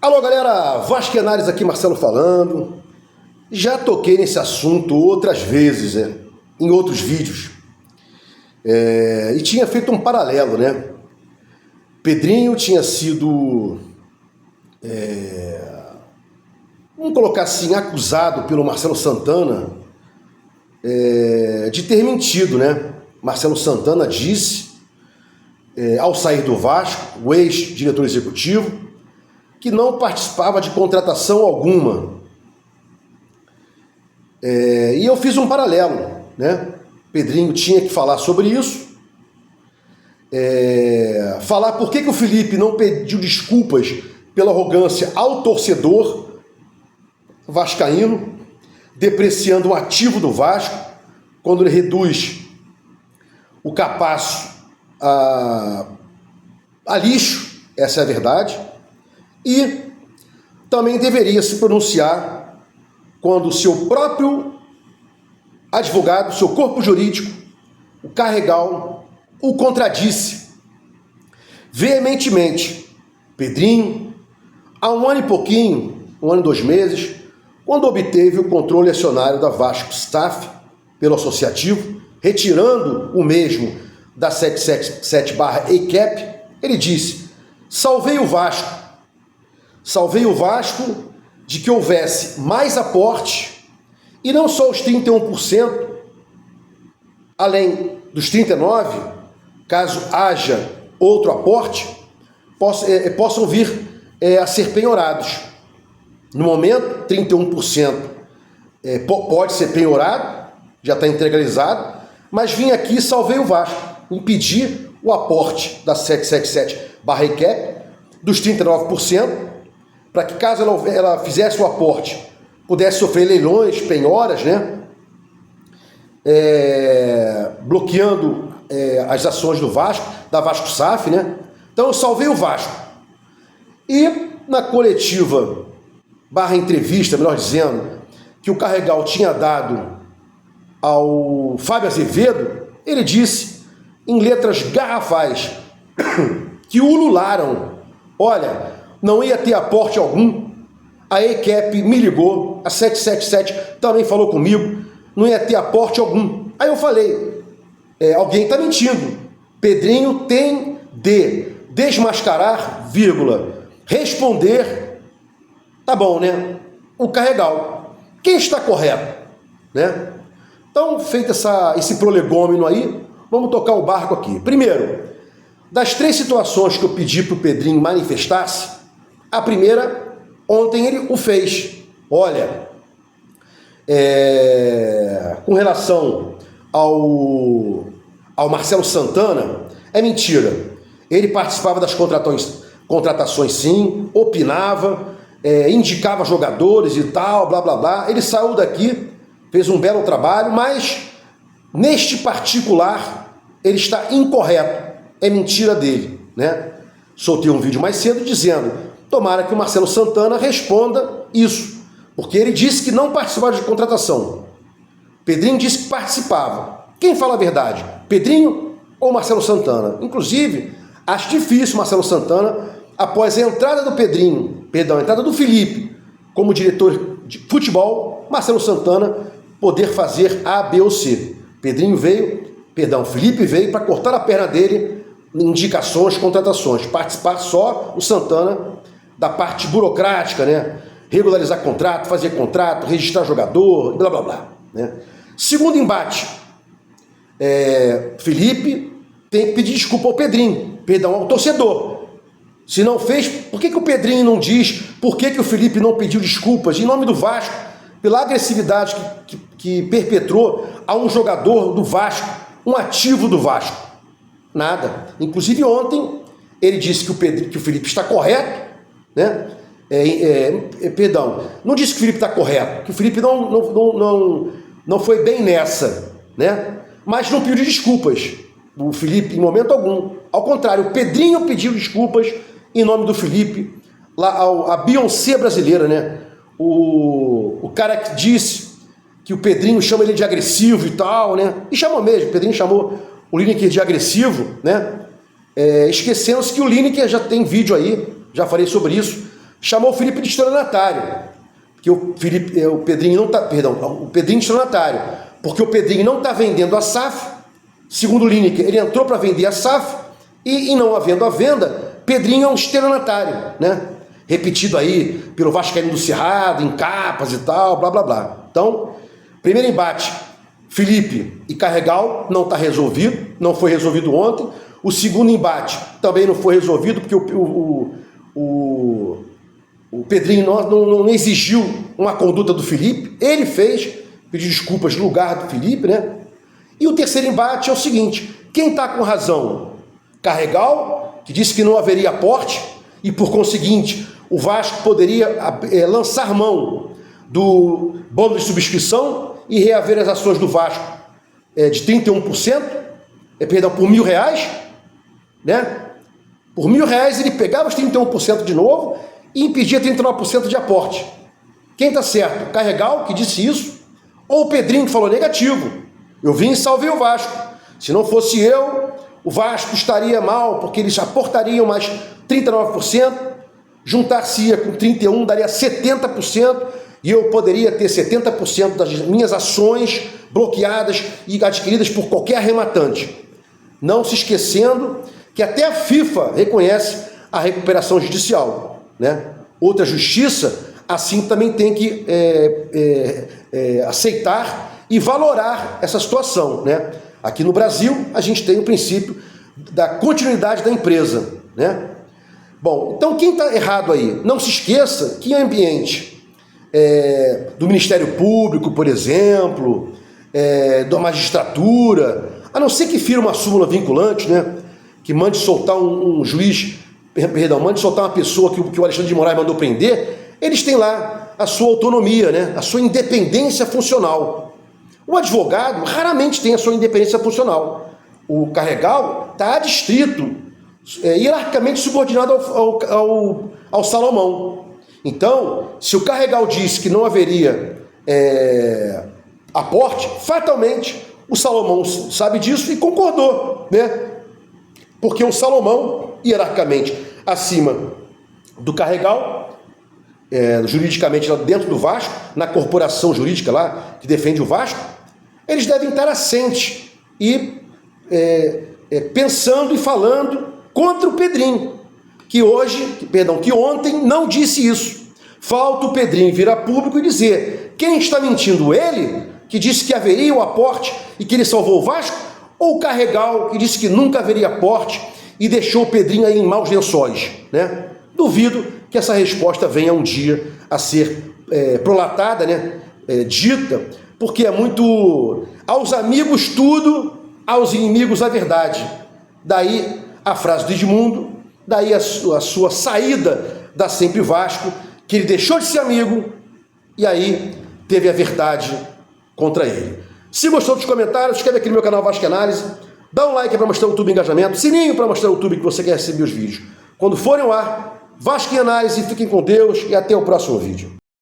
Alô galera, Vasquenares aqui, Marcelo falando. Já toquei nesse assunto outras vezes, em outros vídeos. E tinha feito um paralelo, né? Pedrinho tinha sido, vamos colocar assim, acusado pelo Marcelo Santana de ter mentido, né? Marcelo Santana disse, ao sair do Vasco, o ex-diretor executivo, que não participava de contratação alguma. E eu fiz um paralelo, né? Pedrinho tinha que falar sobre isso, falar por que o Felipe não pediu desculpas pela arrogância ao torcedor vascaíno, depreciando um ativo do Vasco, quando ele reduz o Capasso a lixo, essa é a verdade. E também deveria se pronunciar quando o seu próprio advogado, seu corpo jurídico, o Carregal, o contradisse veementemente. Pedrinho, há um ano e pouquinho, 1 ano e 2 meses, quando obteve o controle acionário da Vasco Staff pelo associativo, retirando o mesmo da 777/ECAP, ele disse: salvei o Vasco de que houvesse mais aporte, e não só os 31%, além dos 39%, caso haja outro aporte, possam vir a ser penhorados. No momento, 31% pode ser penhorado, já está integralizado, mas vim aqui e salvei o Vasco, impedir o aporte da 777/ECAP dos 39%, para que caso ela fizesse o aporte, pudesse sofrer leilões, penhoras, né? Bloqueando as ações do Vasco, da Vasco SAF, né? Então eu salvei o Vasco. E na coletiva, /entrevista, melhor dizendo, que o Carregal tinha dado ao Fábio Azevedo, ele disse, em letras garrafais, que ulularam: olha, não ia ter aporte algum, a ECAP me ligou, a 777 também falou comigo, não ia ter aporte algum. Aí eu falei, alguém está mentindo. Pedrinho tem de desmascarar, responder, tá bom, né? O Carregal. Quem está correto? Né? Então, feito esse prolegômeno aí, vamos tocar o barco aqui. Primeiro, das 3 situações que eu pedi para o Pedrinho manifestar-se, a primeira, ontem ele o fez. Olha, com relação ao Marcelo Santana, é mentira. Ele participava das contratações sim, opinava, indicava jogadores e tal, blá blá blá. Ele saiu daqui, fez um belo trabalho, mas neste particular ele está incorreto. É mentira dele, né? Soltei um vídeo mais cedo dizendo: tomara que o Marcelo Santana responda isso, porque ele disse que não participava de contratação. Pedrinho disse que participava. Quem fala a verdade? Pedrinho ou Marcelo Santana? Inclusive, acho difícil Marcelo Santana, após a entrada do a entrada do Felipe como diretor de futebol, Marcelo Santana poder fazer A, B ou C. Felipe veio para cortar a perna dele em indicações, contratações, participar só o Santana da parte burocrática, né? Regularizar contrato, fazer contrato, registrar jogador, blá blá blá, né? Segundo embate, Felipe tem que pedir desculpa ao Pedrinho, ao torcedor. Se não fez, por que o Pedrinho não diz por que o Felipe não pediu desculpas em nome do Vasco, pela agressividade que perpetrou a um jogador do Vasco, um ativo do Vasco? Nada. Inclusive ontem ele disse que o Felipe está correto, né? Não disse que o Felipe está correto, que o Felipe não foi bem nessa, né? Mas não pediu desculpas. O Felipe, em momento algum. Ao contrário, o Pedrinho pediu desculpas em nome do Felipe, a Beyoncé brasileira, né? O cara que disse que o Pedrinho chama ele de agressivo e tal, né? E chamou mesmo, o Pedrinho chamou o Lineker de agressivo, né? Esquecendo-se que o Lineker já tem vídeo aí, já falei sobre isso, chamou o Felipe de estelionatário. Que o Pedrinho não tá, perdão, o Pedrinho de estelionatário, porque o Pedrinho não está vendendo a SAF. Segundo o Lineker, ele entrou para vender a SAF e não havendo a venda, Pedrinho é um estelionatário, né? Repetido aí pelo Vascaíno do Cerrado, em capas e tal, blá blá blá. Então, primeiro embate, Felipe e Carregal, não está resolvido, não foi resolvido ontem. O segundo embate também não foi resolvido, porque o Pedrinho não exigiu uma conduta do Felipe, ele fez, pediu desculpas no lugar do Felipe, né? E o terceiro embate é o seguinte: quem está com razão? Carregal, que disse que não haveria aporte e, por conseguinte, o Vasco poderia lançar mão do bônus de subscrição e reaver as ações do Vasco de 31%, perdão, por R$1.000, né? Por R$1.000 ele pegava os 31% de novo e impedia 39% de aporte. Quem está certo? Carregal, que disse isso, ou o Pedrinho, que falou negativo? Eu vim e salvei o Vasco. Se não fosse eu, o Vasco estaria mal, porque eles aportariam mais 39%, juntar-se-ia com 31%, daria 70%, e eu poderia ter 70% das minhas ações bloqueadas e adquiridas por qualquer arrematante. Não se esquecendo que até a FIFA reconhece a recuperação judicial, né? Outra justiça, assim, também tem que aceitar e valorar essa situação, né? Aqui no Brasil, a gente tem o princípio da continuidade da empresa, né? Bom, então quem está errado aí? Não se esqueça que em ambiente do Ministério Público, por exemplo, da magistratura, a não ser que fira uma súmula vinculante, né? Que mande soltar um juiz, perdão, mande soltar uma pessoa que o Alexandre de Moraes mandou prender, eles têm lá a sua autonomia, né? A sua independência funcional. O advogado raramente tem a sua independência funcional. O Carregal está adstrito, hierarquicamente subordinado ao Salomão. Então, se o Carregal disse que não haveria aporte, fatalmente o Salomão sabe disso e concordou, né? Porque o Salomão, hierarquicamente acima do Carregal, juridicamente lá dentro do Vasco, na corporação jurídica lá que defende o Vasco, eles devem estar assentes e pensando e falando contra o Pedrinho, que ontem não disse isso. Falta o Pedrinho vir a público e dizer quem está mentindo, ele, que disse que haveria o aporte e que ele salvou o Vasco, ou o Carregal, que disse que nunca haveria aporte e deixou o Pedrinho aí em maus lençóis, né? Duvido que essa resposta venha um dia a ser prolatada, né? Dita, porque é muito aos amigos tudo, aos inimigos a verdade. Daí a frase do Edmundo, daí a sua saída da Sempre Vasco, que ele deixou de ser amigo e aí teve a verdade contra ele. Se gostou dos comentários, inscreve aqui no meu canal Vasco Análise, dá um like para mostrar o YouTube engajamento, sininho para mostrar o YouTube que você quer receber os vídeos. Quando forem ao ar, Vasco em Análise, fiquem com Deus e até o próximo vídeo.